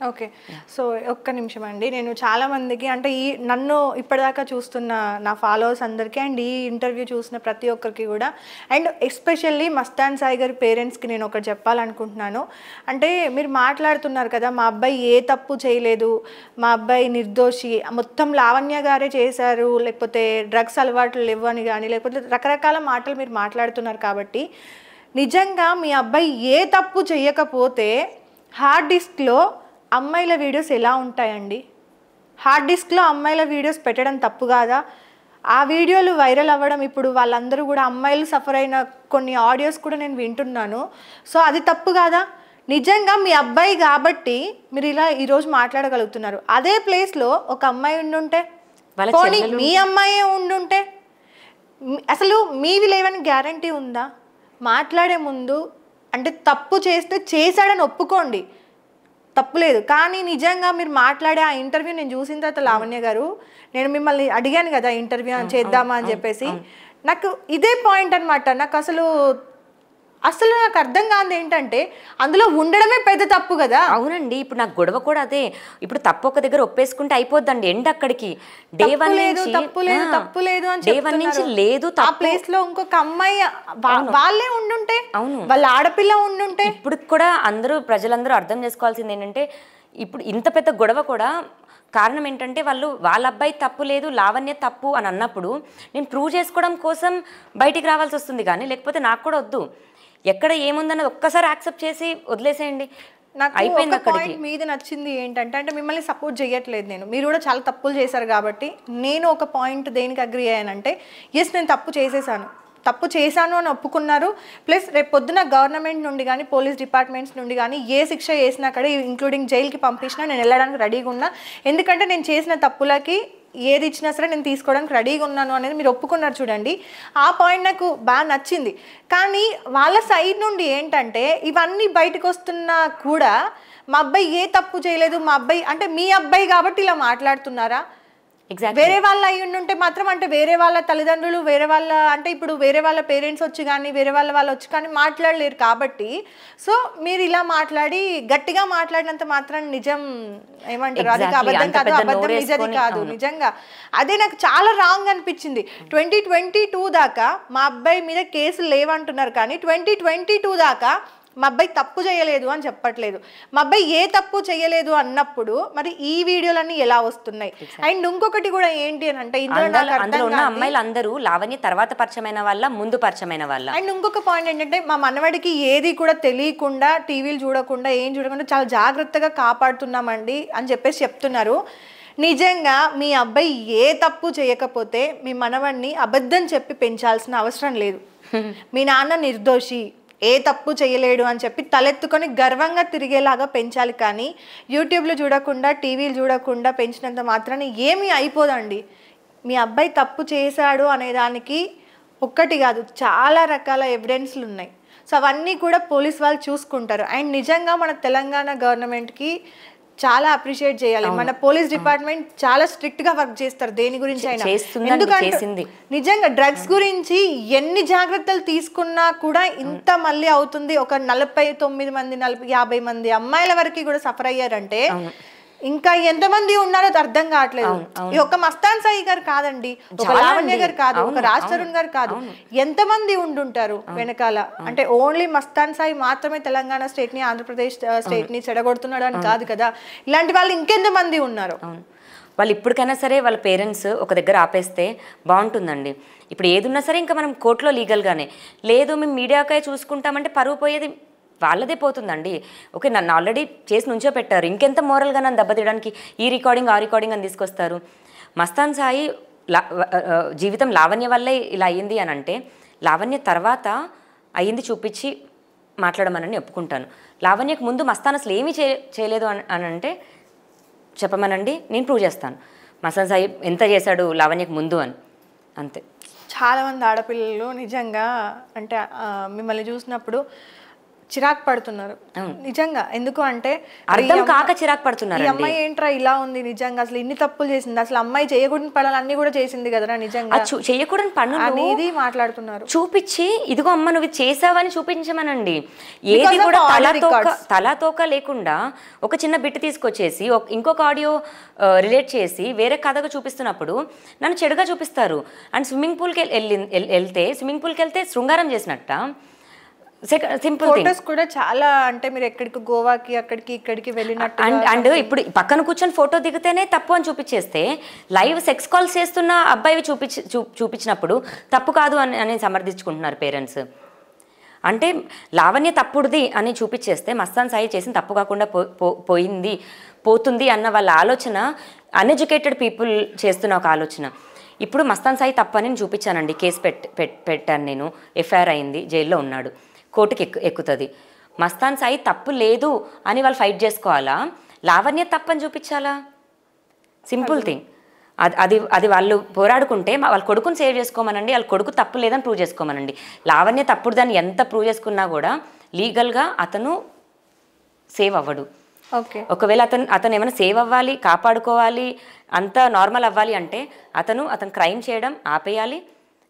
Okay. So, ఒక్క నిమిషం అండి. నేను చాలా మందికి అంటే నన్ను ఇప్పటిదాకా చూస్తున్న నా ఫాలోవర్స్ అందరికీ అండ్ ఈ ఇంటర్వ్యూ చూసిన ప్రతి ఒక్కరికి కూడా అండ్ ఎస్పెషల్లీ మస్తాన్ సాయి గారి పేరెంట్స్‌కి నేను ఒకటి చెప్పాలనుకుంటున్నాను. అంటే మీరు మాట్లాడుతున్నారు కదా! మా అబ్బాయి ఏ తప్పు చేయలేదు. మా అబ్బాయి నిర్దోషి. మొత్తం లావణ్య గారే చేశారు. లేకపోతే డ్రగ్స్ అలవాట్లు లేవని గాని లేకపోతే రకరకాల మాటలు మీరు మాట్లాడుతున్నారు కాబట్టి నిజంగా మీ అబ్బాయి ఏ తప్పు చేయకపోతే హార్డ్ డిస్క్‌లో అమ్మాయిల వీడియోస్ ఎలా ఉంటాయండి? హార్డ్ డిస్క్‌లో అమ్మాయిల వీడియోస్ పెట్టడం తప్పు కాదా? ఆ వీడియోలు వైరల్ అవ్వడం ఇప్పుడు వాళ్ళందరూ కూడా అమ్మాయిలు సఫర్ అయిన కొన్ని ఆడియోస్ కూడా నేను వింటున్నాను. సో అది తప్పు కాదా? నిజంగా మీ అబ్బాయి కాబట్టి మీరు ఇలా ఈరోజు మాట్లాడగలుగుతున్నారు. అదే ప్లేస్‌లో ఒక అమ్మాయి ఉండుంటే, పోనీ మీ అమ్మాయే ఉండుంటే, అసలు మీవి లేవని గ్యారంటీ ఉందా? మాట్లాడే ముందు అంటే తప్పు చేస్తే చేశాడని ఒప్పుకోండి, తప్పులేదు. కానీ నిజంగా మీరు మాట్లాడే ఆ ఇంటర్వ్యూ నేను చూసిన తర్వాత లావణ్య గారు, నేను మిమ్మల్ని అడిగాను కదా ఇంటర్వ్యూ చేద్దామా అని చెప్పేసి, నాకు ఇదే పాయింట్ అనమాట. అసలు నాకు అర్థం కాదు ఏంటంటే అందులో ఉండడమే పెద్ద తప్పు కదా. అవునండి, ఇప్పుడు నాకు గొడవ కూడా అదే. ఇప్పుడు తప్పు ఒక దగ్గర ఒప్పేసుకుంటే అయిపోద్దండి, ఎండ్ అక్కడికి. డే వన్ నుంచి లేదు ఆ ప్లేస్ లో ఇంకొక అమ్మాయి వాళ్ళే ఉండుంటే, వాళ్ళ ఆడపిల్ల ఉండుంటే. ఇప్పుడు కూడా ప్రజలందరూ అర్థం చేసుకోవాల్సింది ఏంటంటే, ఇప్పుడు ఇంత పెద్ద గొడవ కూడా కారణం ఏంటంటే వాళ్ళ అబ్బాయి తప్పు లేదు, లావణ్య తప్పు అని అన్నప్పుడు నేను ప్రూవ్ చేసుకోవడం కోసం బయటికి రావాల్సి వస్తుంది. కానీ లేకపోతే నాకు కూడా వద్దు, ఎక్కడ ఏముందన్నది ఒక్కసారి యాక్సెప్ట్ చేసి వదిలేసేయండి. నాకు ఒక పాయింట్ మీద నచ్చింది ఏంటంటే, అంటే మిమ్మల్ని సపోర్ట్ చేయట్లేదు నేను, మీరు కూడా చాలా తప్పులు చేశారు కాబట్టి నేను ఒక పాయింట్ దేనికి అగ్రి అయ్యానంటే, ఎస్ నేను తప్పు చేశాను అని ఒప్పుకున్నారు. ప్లస్ రేపు పొద్దున గవర్నమెంట్ నుండి కానీ పోలీస్ డిపార్ట్మెంట్స్ నుండి కానీ ఏ శిక్ష వేసినా కూడా ఇంక్లూడింగ్ జైలుకి పంపించినా నేను వెళ్ళడానికి రెడీగా ఉన్నా. ఎందుకంటే నేను చేసిన తప్పులకి ఏది ఇచ్చినా సరే నేను తీసుకోవడానికి రెడీగా ఉన్నాను అనేది మీరు ఒప్పుకున్నారు చూడండి. ఆ పాయింట్ నాకు బాగా నచ్చింది. కానీ వాళ్ళ సైడ్ నుండి ఏంటంటే ఇవన్నీ బయటకు వస్తున్నా కూడా మా అబ్బాయి ఏ తప్పు చేయలేదు, మా అబ్బాయి అంటే మీ అబ్బాయి కాబట్టి ఇలా మాట్లాడుతున్నారా? వేరే వాళ్ళ అయి ఉంటే మాత్రం, అంటే వేరే వాళ్ళ తల్లిదండ్రులు వేరే వాళ్ళ అంటే ఇప్పుడు వేరే వాళ్ళ పేరెంట్స్ వచ్చి కానీ వేరే వాళ్ళు వచ్చి కానీ మాట్లాడలేరు కాబట్టి, సో మీరు ఇలా మాట్లాడి గట్టిగా మాట్లాడినంత మాత్రం నిజం ఏమంటారు, అది అబద్ధం కాదు, అబద్ధం నిజది కాదు. నిజంగా అదే నాకు చాలా రాంగ్ అనిపించింది. 2022 దాకా మా అబ్బాయి మీద కేసులు లేవంటున్నారు కానీ 2022 దాకా మా అబ్బాయి తప్పు చేయలేదు అని చెప్పట్లేదు. మా అబ్బాయి ఏ తప్పు చేయలేదు అన్నప్పుడు మరి ఈ వీడియోలన్నీ ఎలా వస్తున్నాయి? అండ్ ఇంకొకటి కూడా ఏంటి అని అంటే, అందులో ఉన్న అమ్మాయిలు అందరూ లావణ్య తర్వాత పరిచయమైన వాళ్ళ, ముందు పరిచయమైన వాళ్ళ. అండ్ ఇంకొక పాయింట్ ఏంటంటే, మా మనవడికి ఏది కూడా తెలియకుండా, టీవీలు చూడకుండా, ఏం చూడకుండా చాలా జాగ్రత్తగా కాపాడుతున్నామండి అని చెప్పేసి చెప్తున్నారు. నిజంగా మీ అబ్బాయి ఏ తప్పు చేయకపోతే మీ మనవడిని అబద్ధం చెప్పి పెంచాల్సిన అవసరం లేదు. మీ నాన్న నిర్దోషి, ఏ తప్పు చేయలేడు అని చెప్పి తలెత్తుకొని గర్వంగా తిరిగేలాగా పెంచాలి. కానీ యూట్యూబ్లో చూడకుండా, టీవీలు చూడకుండా పెంచినంత మాత్రాన్ని ఏమీ అయిపోదండి. మీ అబ్బాయి తప్పు చేశాడు అనేదానికి ఒక్కటి కాదు, చాలా రకాల ఎవిడెన్స్లు ఉన్నాయి. సో అవన్నీ కూడా పోలీస్ వాళ్ళు చూసుకుంటారు. అండ్ నిజంగా మన తెలంగాణ గవర్నమెంట్కి చాలా అప్రిషియేట్ చేయాలి. మన పోలీస్ డిపార్ట్మెంట్ చాలా స్ట్రిక్ట్ గా వర్క్ చేస్తారు దేని గురించి అయినా. ఎందుకంటే నిజంగా డ్రగ్స్ గురించి ఎన్ని జాగ్రత్తలు తీసుకున్నా కూడా ఇంత మళ్ళీ అవుతుంది. ఒక 49 మంది 50 మంది అమ్మాయిల వరకు కూడా సఫర్ అయ్యారంటే ఇంకా ఎంతమంది ఉన్నారో అర్థం కావట్లేదు. ఈ ఒక మస్తాన్ సాయి గారు కాదండి, ఒక లావణ్య గారు కాదు, ఒక రాజ్ తరుణ్ గారు కాదు, ఎంతమంది ఉండుంటారు వెనకాల. అంటే ఓన్లీ మస్తాన్ సాయి మాత్రమే తెలంగాణ స్టేట్ ని, ఆంధ్రప్రదేశ్ స్టేట్ ని చెడగొడుతున్నాడు అని కాదు కదా, ఇలాంటి వాళ్ళు ఇంకెంతమంది ఉన్నారు. వాళ్ళు ఇప్పటికైనా సరే వాళ్ళ పేరెంట్స్ ఒక దగ్గర ఆపేస్తే బాగుంటుందండి. ఇప్పుడు ఏదున్నా సరే ఇంకా మనం కోర్టులో లీగల్గానే, లేదు మేము మీడియాకే చూసుకుంటామంటే పరువు పోయేది వాళ్ళదే పోతుందండి. ఓకే, నన్ను ఆల్రెడీ చేసి నుంచో పెట్టారు, ఇంకెంత మోరల్గా నన్ను దెబ్బతీయడానికి ఈ రికార్డింగ్ ఆ రికార్డింగ్ అని తీసుకొస్తారు. మస్తాన్ సాయి జీవితం లావణ్య వల్లే ఇలా అయ్యింది అని అంటే, లావణ్య తర్వాత అయ్యింది చూపించి మాట్లాడమని ఒప్పుకుంటాను. లావణ్యకు ముందు మస్తాన్ అసలు ఏమీ చేయలేదు అని అంటే చెప్పమనండి, నేను ప్రూవ్ చేస్తాను మస్తాన్ సాయి ఎంత చేశాడు లావణ్యకు ముందు అని. అంతే. చాలామంది ఆడపిల్లలు నిజంగా అంటే మిమ్మల్ని చూసినప్పుడు చిరాకు పడుతున్నారు నిజంగా. ఎందుకు అంటే అర్థం కాక చిరాకు పడుతున్నారు. ఈ అమ్మాయి ఏంట్రా ఇలా ఉంది, నిజంగా అసలు ఇన్ని తప్పులు చేసింది, అసలు అమ్మాయి చేయకూడని పనులు అన్ని కూడా చేసింది కదరా నిజంగా, చేయకూడని పనులు అనేది మాట్లాడుతున్నారు. చూపించి ఇదిగో అమ్మ నువ్వు చేసావని చూపించమనండి. ఏది కూడా తలాతోక లేకుండా ఒక చిన్న బిట్ తీసుకొచ్చేసి ఇంకొక ఆడియో రిలేట్ చేసి వేరే కథగా చూపిస్తున్నప్పుడు నన్ను చెడుగా చూపిస్తారు. అండ్ స్విమ్మింగ్ పూల్కి వెళ్తే శృంగారం చేసినట్ట. సింపుల్ ఫోటోస్ కూడా చాలా, అంటే మీరు ఎక్కడికి గోవాకి అక్కడికి ఇక్కడికి వెళ్ళినట్టు అండ్ ఇప్పుడు పక్కన కూర్చొని ఫోటో దిగితేనే తప్పు అని చూపించేస్తే లైవ్ సెక్స్ కాల్స్ చేస్తున్న అబ్బాయివి చూపించినప్పుడు తప్పు కాదు అని సమర్థించుకుంటున్నారు పేరెంట్స్. అంటే లావణ్య తప్పుడుది అని చూపించేస్తే మస్తాన్ సాయి చేసిన తప్పు కాకుండా పోతుంది అన్న వాళ్ళ ఆలోచన అన్ఎడ్యుకేటెడ్ పీపుల్ చేస్తున్న ఒక ఆలోచన. ఇప్పుడు మస్తాన్ సాయి తప్పని నేను చూపించానండి, కేసు పెట్టాను నేను, ఎఫ్ఐఆర్ అయింది, జైల్లో ఉన్నాడు, కోర్టుకి ఎక్కుతుంది. మస్తాన్ సాయి తప్పు లేదు అని వాళ్ళు ఫైట్ చేసుకోవాలా, లావణ్య తప్పని చూపించాలా? Simple thing. అది వాళ్ళు పోరాడుకుంటే వాళ్ళ కొడుకుని సేవ్ చేసుకోమనండి, వాళ్ళ కొడుకు తప్పు లేదని ప్రూవ్ చేసుకోమనండి. లావణ్య తప్పుడు దాన్ని ఎంత ప్రూవ్ చేసుకున్నా కూడా లీగల్గా అతను సేవ్ అవ్వడు. ఒకవేళ అతను ఏమైనా సేవ్ అవ్వాలి, కాపాడుకోవాలి, అంతా నార్మల్ అవ్వాలి అంటే అతను క్రైమ్ చేయడం ఆపేయాలి.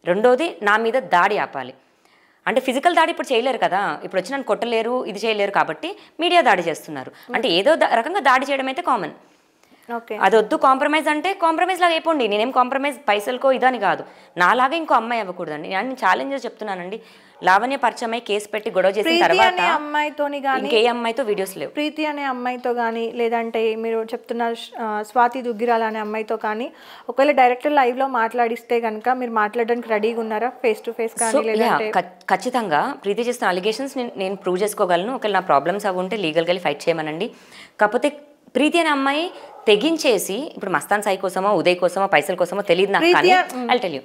రెండోది నా మీద దాడి ఆపాలి. అంటే ఫిజికల్ దాడి ఇప్పుడు చేయలేరు కదా, ఇప్పుడు వచ్చి నన్ను కొట్టలేరు, ఇది చేయలేరు, కాబట్టి మీడియా దాడి చేస్తున్నారు. అంటే ఏదో రకంగా దాడి చేయడం అయితే కామన్. అది వద్దు, కాంప్రమైజ్ అంటే కాంప్రమైజ్ లాగా అయిపోండి. నేనేం కాంప్రమైజ్ పైసలకో ఇదని కాదు, నాలాగా ఇంకో అమ్మాయి అవ్వకూడదండి. నేను ఛాలెంజ్ చెప్తున్నానండి. లావణ్య పరిచయం అయి కేసు పెట్టి గొడవ చేసిన తర్వాత ఇంకే అమ్మాయితో వీడియోస్ లేవు. ప్రీతి అనే అమ్మాయితో కానీ, లేదంటే మీరు చెప్తున్న స్వాతి దుగ్గిరాల అనే అమ్మాయితో కానీ ఒకవేళ డైరెక్ట్ లైవ్ లో మాట్లాడిస్తే కనుక మీరు మాట్లాడడానికి రెడీగా ఉన్నారా? ఫేస్ టు ఫేస్ కానీ? ఖచ్చితంగా ప్రీతి చేస్తున్న అలిగేషన్స్ నేను ప్రూవ్ చేసుకోగలను. ఒకవేళ నా ప్రాబ్లమ్స్ అవి ఉంటే లీగల్గా ఫైట్ చేయమనండి. కాకపోతే ప్రీతి అనే అమ్మాయి తెగించేసి ఇప్పుడు మస్తాన్ సాయి కోసమో ఉదయ్ కోసమో పైసల కోసమో తెలియదు నాకు, కానీ ఐ టెల్ యూ,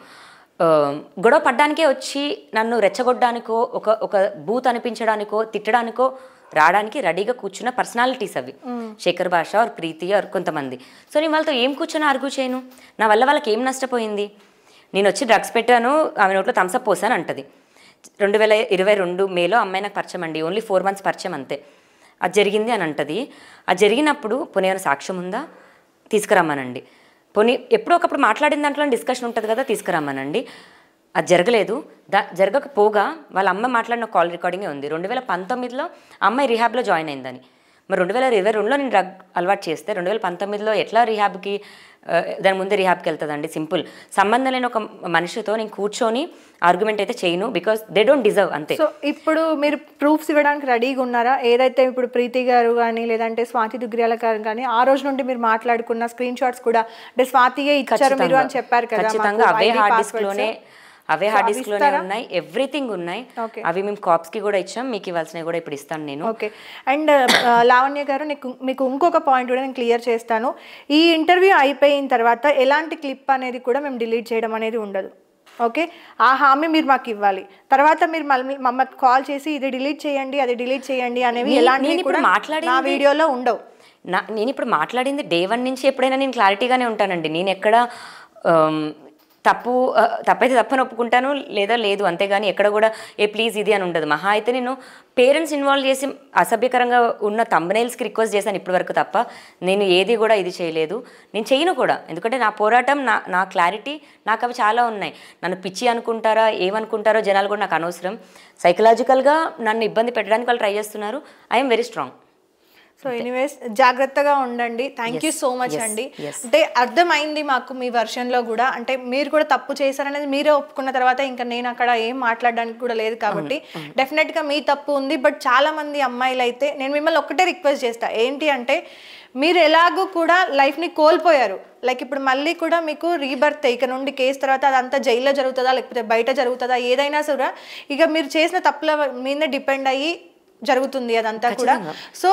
గొడవ పడ్డానికే వచ్చి నన్ను రెచ్చగొట్టడానికో ఒక బూత్ అనిపించడానికో తిట్టడానికో రావడానికి రెడీగా కూర్చున్న పర్సనాలిటీస్ అవి. శేఖర్ భాష ఆర్ ప్రీతి ఆర్ కొంతమంది. సో నేను వాళ్ళతో ఏం కూర్చొని ఆర్గ్యూ చేయను? నా వల్ల వాళ్ళకి ఏం నష్టపోయింది? నేను వచ్చి డ్రగ్స్ పెట్టాను, ఆమె నోట్లో థమ్స్అప్ పోసాను అంటది. 2022 మేలో అమ్మాయి నాకు పరిచయం అండి, ఓన్లీ 4 months పరిచయం అంతే. అది జరిగింది అని అంటది. అది జరిగినప్పుడు పోనీ ఏమైనా సాక్ష్యం ఉందా? తీసుకురమ్మనండి. పోనీ ఎప్పుడో ఒకప్పుడు మాట్లాడిన దాంట్లో డిస్కషన్ ఉంటుంది కదా, తీసుకురమ్మనండి. అది జరగలేదు. జరగకపోగా వాళ్ళ అమ్మ మాట్లాడిన కాల్ రికార్డింగే ఉంది. 2019లో అమ్మాయి రిహాబ్లో జాయిన్ అయిందని. మరి 2022లో నేను డ్రగ్ అలవాటు చేస్తే 2019లో ఎట్లా రిహాబ్కి, దాని ముందే రిహాబ్కి వెళ్తుందండి? సింపుల్. సంబంధం లేని ఒక మనిషితో నేను కూర్చొని ఆర్గ్యుమెంట్ అయితే చేయను, బికాస్ దే డోంట్ డిజర్వ్, అంతే. సో ఇప్పుడు మీరు ప్రూఫ్స్ ఇవ్వడానికి రెడీగా ఉన్నారా? ఏదైతే ఇప్పుడు ప్రీతి గారు కానీ లేదంటే స్వాతి దుగ్గిరాల గారు కానీ ఆ రోజు నుండి మీరు మాట్లాడుకున్న స్క్రీన్ షాట్స్ కూడా అంటే స్వాతియే ఇచ్చారు మీరు అని చెప్పారు కదా, ఖచ్చితంగా అవే హార్డ్ డిస్క్లోనే ఉన్నాయి, ఎవ్రీథింగ్ ఉన్నాయి. అవి మేము కాప్స్కి కూడా ఇచ్చాం, మీకు ఇవ్వాల్సినవి కూడా ఇప్పుడు ఇస్తాను నేను. ఓకే. అండ్ లావణ్య గారు, మీకు ఇంకొక పాయింట్ కూడా నేను క్లియర్ చేస్తాను. ఈ ఇంటర్వ్యూ అయిపోయిన తర్వాత ఎలాంటి క్లిప్ అనేది కూడా మేము డిలీట్ చేయడం అనేది ఉండదు. ఓకే, ఆ హామీ మీరు మాకు ఇవ్వాలి. తర్వాత మీరు మమ్మల్ని కాల్ చేసి ఇది డిలీట్ చేయండి, అది డిలీట్ చేయండి అనేవి ఎలాంటివి కూడా నా వీడియోలో ఉండవు. నేను ఇప్పుడు మాట్లాడింది డే 1 నుంచి ఎప్పుడైనా నేను క్లారిటీగానే ఉంటానండి. నేను ఎక్కడ తప్పైతే తప్పని ఒప్పుకుంటాను, లేదా లేదు, అంతేగాని ఎక్కడ కూడా ప్లీజ్ ఇది అని ఉండదు. మహా అయితే నేను పేరెంట్స్ ఇన్వాల్వ్ చేసి అసభ్యకరంగా ఉన్న థంబ్నెయిల్స్కి రిక్వెస్ట్ చేశాను ఇప్పటి వరకు తప్ప నేను ఏది కూడా ఇది చేయలేదు, నేను చేయను కూడా. ఎందుకంటే నా పోరాటం, నా క్లారిటీ, నాకు అవి చాలా ఉన్నాయి. నన్ను పిచ్చి అనుకుంటారా, ఏమనుకుంటారో జనాలు కూడా నాకు అనవసరం. సైకలాజికల్గా నన్ను ఇబ్బంది పెట్టడానికి వాళ్ళు ట్రై చేస్తున్నారు. I'm very strong. So anyways జాగ్రత్తగా ఉండండి. థ్యాంక్ యూ సో మచ్ అండి. అంటే అర్థమైంది మాకు మీ వర్షన్లో కూడా, అంటే మీరు కూడా తప్పు చేశారనేది మీరే ఒప్పుకున్న తర్వాత ఇంకా నేను అక్కడ ఏం మాట్లాడడానికి కూడా లేదు కాబట్టి డెఫినెట్గా మీ తప్పు ఉంది. బట్ చాలా మంది అమ్మాయిలు అయితే నేను మిమ్మల్ని ఒక్కటే రిక్వెస్ట్ చేస్తా, ఏంటి అంటే మీరు ఎలాగూ కూడా లైఫ్ని కోల్పోయారు. లైక్ ఇప్పుడు మళ్ళీ కూడా మీకు రీబర్త్, ఇక నుండి కేసు తర్వాత అదంతా జైల్లో జరుగుతుందా లేకపోతే బయట జరుగుతుందా, ఏదైనా సరే ఇక మీరు చేసిన తప్పుల మీద డిపెండ్ అయ్యి జరుగుతుంది అదంతా కూడా. సో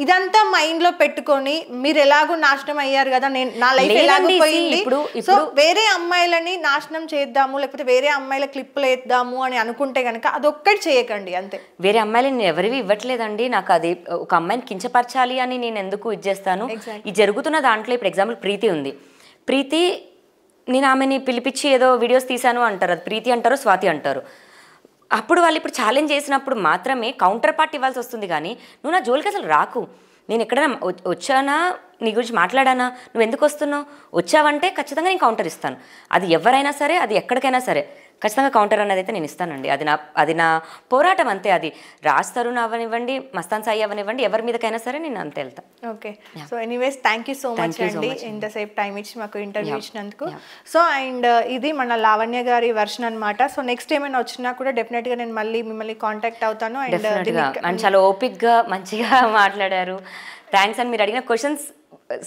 ఇదంతా మైండ్ లో పెట్టుకొని మీరు ఎలాగో నాశనం అయ్యారు కదా, నేను నా లైఫ్ ఎలాగో పోయింది, సో వేరే అమ్మాయిలని నాశనం చేద్దాము లేకపోతే వేరే అమ్మాయిల క్లిప్పులు వేద్దాము అని అనుకుంటే కనుక అదొక్కటి చేయకండి అంతే. వేరే అమ్మాయిలు నేను ఎవరివి ఇవ్వట్లేదండి. నాకు అది ఒక అమ్మాయిని కించపరచాలి అని నేను ఎందుకు ఇచ్చేస్తాను? ఈ జరుగుతున్న దాంట్లో ఇప్పుడు ఎగ్జాంపుల్ ప్రీతి ఉంది. ప్రీతి, నేను ఆమెని పిలిపించి ఏదో వీడియోస్ తీశాను అంటారు, అది ప్రీతి అంటారు, స్వాతి అంటారు. అప్పుడు వాళ్ళు ఇప్పుడు ఛాలెంజ్ చేసినప్పుడు మాత్రమే కౌంటర్ పార్ట్ ఇవ్వాల్సి వస్తుంది. కానీ నువ్వు నా జోలికి అసలు రాకు, నేను ఎక్కడైనా వచ్చానా, నీ గురించి మాట్లాడానా, నువ్వు ఎందుకు వస్తున్నావు, వచ్చావంటే ఖచ్చితంగా నేను కౌంటర్ ఇస్తాను. అది ఎవరైనా సరే, అది ఎక్కడికైనా సరే ఖచ్చితంగా కౌంటర్ అనేది అయితే నేను ఇస్తానండి. అది నా పోరాటం అంతే. అది రాజ్ తరుణ్ అవనివ్వండి, మస్తాన్ సాయి అవనివ్వండి, ఎవరి మీదకైనా సరే నేను అంతే వెళ్తాను. Okay, so anyways thank you so much అండి ఇంతసేపు టైం ఇచ్చి మాకు ఇంటర్వ్యూ ఇచ్చినందుకు. సో అండ్ ఇది మన లావణ్య గారి వర్షన్ అనమాట. సో నెక్స్ట్ ఏమైనా వచ్చినా కూడా డెఫినెట్గా నేను మళ్ళీ మిమ్మల్ని కాంటాక్ట్ అవుతాను. అండ్ చాలా ఓపిక్గా మంచిగా మాట్లాడారు. థ్యాంక్స్ అండ్ మీరు అడిగిన క్వశ్చన్స్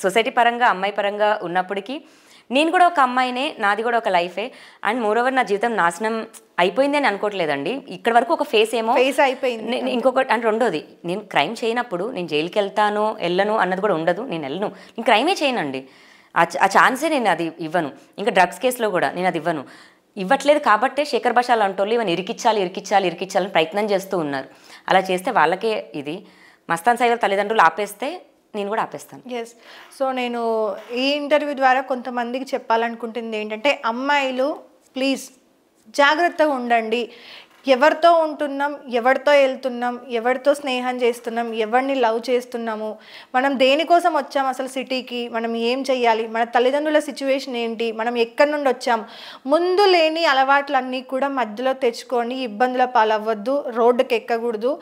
సొసైటీ పరంగా అమ్మాయి పరంగా ఉన్నప్పటికీ నేను కూడా ఒక అమ్మాయినే, నాది కూడా ఒక లైఫే. అండ్ మోరోవర్ నా జీవితం నాశనం అయిపోయింది అని అనుకోవట్లేదండి. ఇక్కడ వరకు ఒక ఫేస్ అయిపోయింది. ఇంకొకటి అంటే రెండోది, నేను క్రైమ్ చేయనప్పుడు నేను జైలుకి వెళ్ళను అన్నది కూడా ఉండదు. నేను వెళ్ళను, నేను క్రైమే చేయనండి. ఆ ఛాన్సే నేను అది ఇవ్వను. ఇంకా డ్రగ్స్ కేసులో కూడా నేను అది ఇవ్వట్లేదు. కాబట్టే శేఖర్ భాష అలాంటి వాళ్ళు ఇవన్నీ ఇరికిచ్చాలని ప్రయత్నం చేస్తూ ఉన్నారు. అలా చేస్తే వాళ్ళకే ఇది. మస్తాన్ సాయి గారి తల్లిదండ్రులు ఆపేస్తే నేను కూడా ఆపేస్తాను. ఎస్, సో నేను ఈ ఇంటర్వ్యూ ద్వారా కొంతమందికి చెప్పాలనుకుంటుంది ఏంటంటే, అమ్మాయిలు ప్లీజ్ జాగ్రత్తగా ఉండండి. ఎవరితో ఉంటున్నాం, ఎవరితో వెళ్తున్నాం, ఎవరితో స్నేహం చేస్తున్నాం, ఎవరిని లవ్ చేస్తున్నాము, మనం దేనికోసం వచ్చాం అసలు సిటీకి, మనం ఏం చెయ్యాలి, మన తల్లిదండ్రుల సిచ్యువేషన్ ఏంటి, మనం ఎక్కడి నుండి వచ్చాం, ముందు లేని అలవాట్లన్నీ కూడా మధ్యలో తెచ్చుకొని ఇబ్బందుల పాలవ్వద్దు, రోడ్డుకి ఎక్కకూడదు.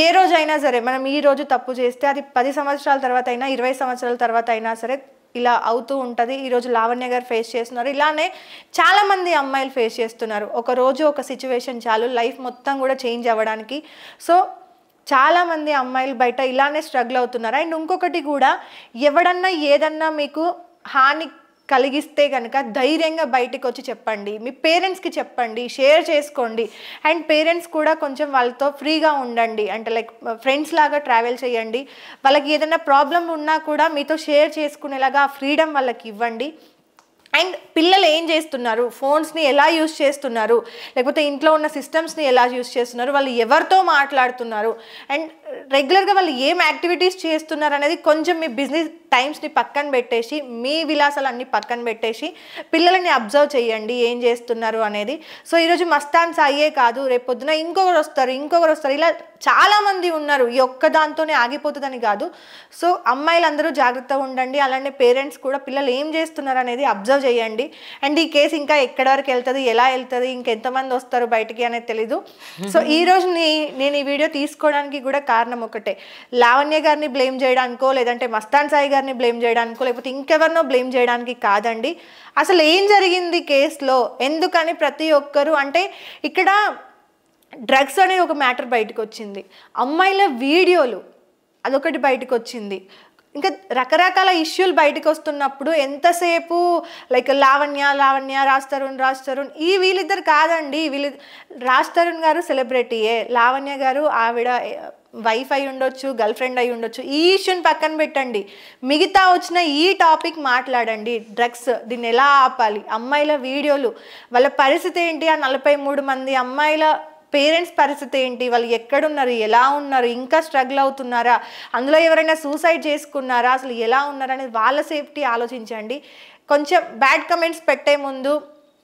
ఏ రోజైనా సరే మనం ఈ రోజు తప్పు చేస్తే అది 10 సంవత్సరాల తర్వాత అయినా 20 సంవత్సరాల తర్వాత అయినా సరే ఇలా అవుతూ ఉంటుంది. ఈరోజు లావణ్య గారు ఫేస్ చేస్తున్నారు, ఇలానే చాలామంది అమ్మాయిలు ఫేస్ చేస్తున్నారు. ఒక రోజు ఒక సిచ్యువేషన్ చాలు లైఫ్ మొత్తం కూడా చేంజ్ అవ్వడానికి. సో చాలామంది అమ్మాయిలు బయట ఇలానే స్ట్రగుల్ అవుతున్నారు. అండ్ ఇంకొకటి కూడా, ఎవడన్నా ఏదన్నా మీకు హాని కలిగిస్తే కనుక ధైర్యంగా బయటికి వచ్చి చెప్పండి, మీ పేరెంట్స్కి చెప్పండి, షేర్ చేసుకోండి. అండ్ పేరెంట్స్ కూడా కొంచెం వాళ్ళతో ఫ్రీగా ఉండండి, అంటే లైక్ ఫ్రెండ్స్ లాగా ట్రావెల్ చేయండి. వాళ్ళకి ఏదైనా ప్రాబ్లం ఉన్నా కూడా మీతో షేర్ చేసుకునేలాగా ఆ ఫ్రీడమ్ వాళ్ళకి ఇవ్వండి. అండ్ పిల్లలు ఏం చేస్తున్నారు, ఫోన్స్ని ఎలా యూస్ చేస్తున్నారు, లేకపోతే ఇంట్లో ఉన్న సిస్టమ్స్ని ఎలా యూస్ చేస్తున్నారు, వాళ్ళు ఎవరితో మాట్లాడుతున్నారు, అండ్ రెగ్యులర్గా వాళ్ళు ఏం యాక్టివిటీస్ చేస్తున్నారు అనేది కొంచెం మీ బిజినెస్ టైమ్స్ని పక్కన పెట్టేసి, మీ విలాసాలన్నీ పక్కన పెట్టేసి పిల్లలని అబ్జర్వ్ చేయండి ఏం చేస్తున్నారు అనేది. సో ఈరోజు మస్తాన్ సాయే కాదు, రేపు పొద్దున ఇంకొకరు వస్తారు, ఇలా చాలామంది ఉన్నారు. ఈ ఒక్క దాంతోనే ఆగిపోతుందని కాదు. సో అమ్మాయిలందరూ జాగ్రత్తగా ఉండండి. అలానే పేరెంట్స్ కూడా పిల్లలు ఏం చేస్తున్నారు అనేది అబ్జర్వ్ చేయండి. అండ్ ఈ కేసు ఇంకా ఎక్కడి వరకు వెళ్తుంది, ఎలా వెళ్తుంది, ఇంకెంతమంది వస్తారు బయటికి అనేది తెలీదు. సో ఈరోజు నేను ఈ వీడియో తీసుకోవడానికి కూడా కారణం ఒకటే, లావణ్య గారిని బ్లేమ్ చేయడానికో, లేదంటే మస్తాన్ సాయి గారిని బ్లేమ్ చేయడానికో, లేకపోతే ఇంకెవరినో బ్లేమ్ చేయడానికి కాదండి. అసలు ఏం జరిగింది కేసులో, ఎందుకని ప్రతి ఒక్కరు, అంటే ఇక్కడ డ్రగ్స్ అనేది ఒక మ్యాటర్ బయటకు వచ్చింది, అమ్మాయిల వీడియోలు అదొకటి బయటకు వచ్చింది, ఇంకా రకరకాల ఇష్యూలు బయటకు వస్తున్నప్పుడు ఎంతసేపు లైక్ లావణ్య రాజ్ తరుణ్ ఈ వీళ్ళిద్దరు కాదండి. రాజ్ తరుణ్ గారు సెలబ్రిటీయే, లావణ్య గారు ఆవిడ వైఫ్ అయి ఉండొచ్చు, గర్ల్ ఫ్రెండ్ అయి ఉండొచ్చు. ఈ ఇష్యూని పక్కన పెట్టండి, మిగతా వచ్చిన ఈ టాపిక్ మాట్లాడండి. డ్రగ్స్, దీన్ని ఎలా ఆపాలి, అమ్మాయిల వీడియోలు, వాళ్ళ పరిస్థితి ఏంటి, ఆ 43 మంది అమ్మాయిల పేరెంట్స్ పరిస్థితి ఏంటి, వాళ్ళు ఎక్కడున్నారు, ఎలా ఉన్నారు, ఇంకా స్ట్రగుల్ అవుతున్నారా, అందులో ఎవరైనా సూసైడ్ చేసుకున్నారా, అసలు ఎలా ఉన్నారు అనేది వాళ్ళ సేఫ్టీ ఆలోచించండి. కొంచెం బ్యాడ్ కమెంట్స్ పెట్టే ముందు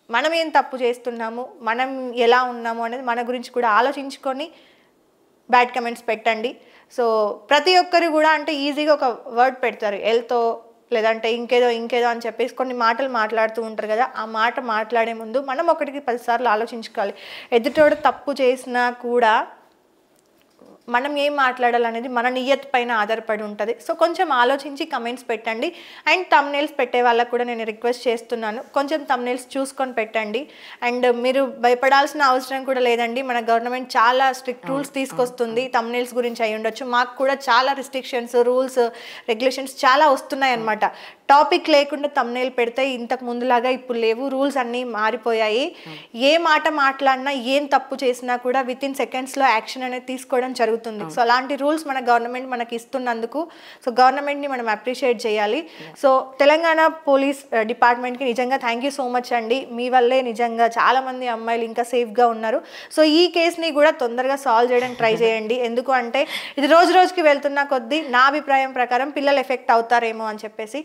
మనం ఏం తప్పు చేస్తున్నాము, మనం ఎలా ఉన్నాము అనేది మన గురించి కూడా ఆలోచించుకొని బ్యాడ్ కమెంట్స్ పెట్టండి. సో ప్రతి ఒక్కరు కూడా అంటే ఈజీగా ఒక వర్డ్ పెడతారు, ఎల్తో లేదంటే ఇంకేదో అని చెప్పేసి కొన్ని మాటలు మాట్లాడుతూ ఉంటారు కదా. ఆ మాట మాట్లాడే ముందు మనం 1కి 10 సార్లు ఆలోచించుకోవాలి. ఎదుటోడు తప్పు చేసినా కూడా మనం ఏం మాట్లాడాలనేది మన నియత్ పైన ఆధారపడి ఉంటుంది. సో కొంచెం ఆలోచించి కమెంట్స్ పెట్టండి. అండ్ థంబ్నెయిల్స్ పెట్టే వాళ్ళకు కూడా నేను రిక్వెస్ట్ చేస్తున్నాను, కొంచెం థంబ్నెయిల్స్ చూసుకొని పెట్టండి. అండ్ మీరు భయపడాల్సిన అవసరం కూడా లేదండి, మన గవర్నమెంట్ చాలా స్ట్రిక్ట్ రూల్స్ తీసుకొస్తుంది థంబ్నెయిల్స్ గురించి అయి ఉండొచ్చు. మాకు కూడా చాలా రిస్ట్రిక్షన్స్, రూల్స్, రెగ్యులేషన్స్ చాలా వస్తున్నాయి అన్నమాట. టాపిక్ లేకుండా థంబ్నెయిల్ పెడితే ఇంతకు ముందులాగా ఇప్పుడు లేవు, రూల్స్ అన్నీ మారిపోయాయి. ఏ మాట మాట్లాడినా, ఏం తప్పు చేసినా కూడా వితిన్ సెకండ్స్లో యాక్షన్ అనేది తీసుకోవడం జరుగుతుంది. సో అలాంటి రూల్స్ మన గవర్నమెంట్ మనకి ఇస్తున్నందుకు సో గవర్నమెంట్ని మనం అప్రిషియేట్ చేయాలి. సో తెలంగాణ పోలీస్ డిపార్ట్మెంట్కి నిజంగా థ్యాంక్ యూ సో మచ్ అండి. మీ వల్లే నిజంగా చాలామంది అమ్మాయిలు ఇంకా సేఫ్గా ఉన్నారు. సో ఈ కేసుని కూడా తొందరగా సాల్వ్ చేయడానికి ట్రై చేయండి. ఎందుకు అంటే ఇది రోజు రోజుకి వెళ్తున్న కొద్దీ నా అభిప్రాయం ప్రకారం పిల్లలు ఎఫెక్ట్ అవుతారేమో అని చెప్పేసి.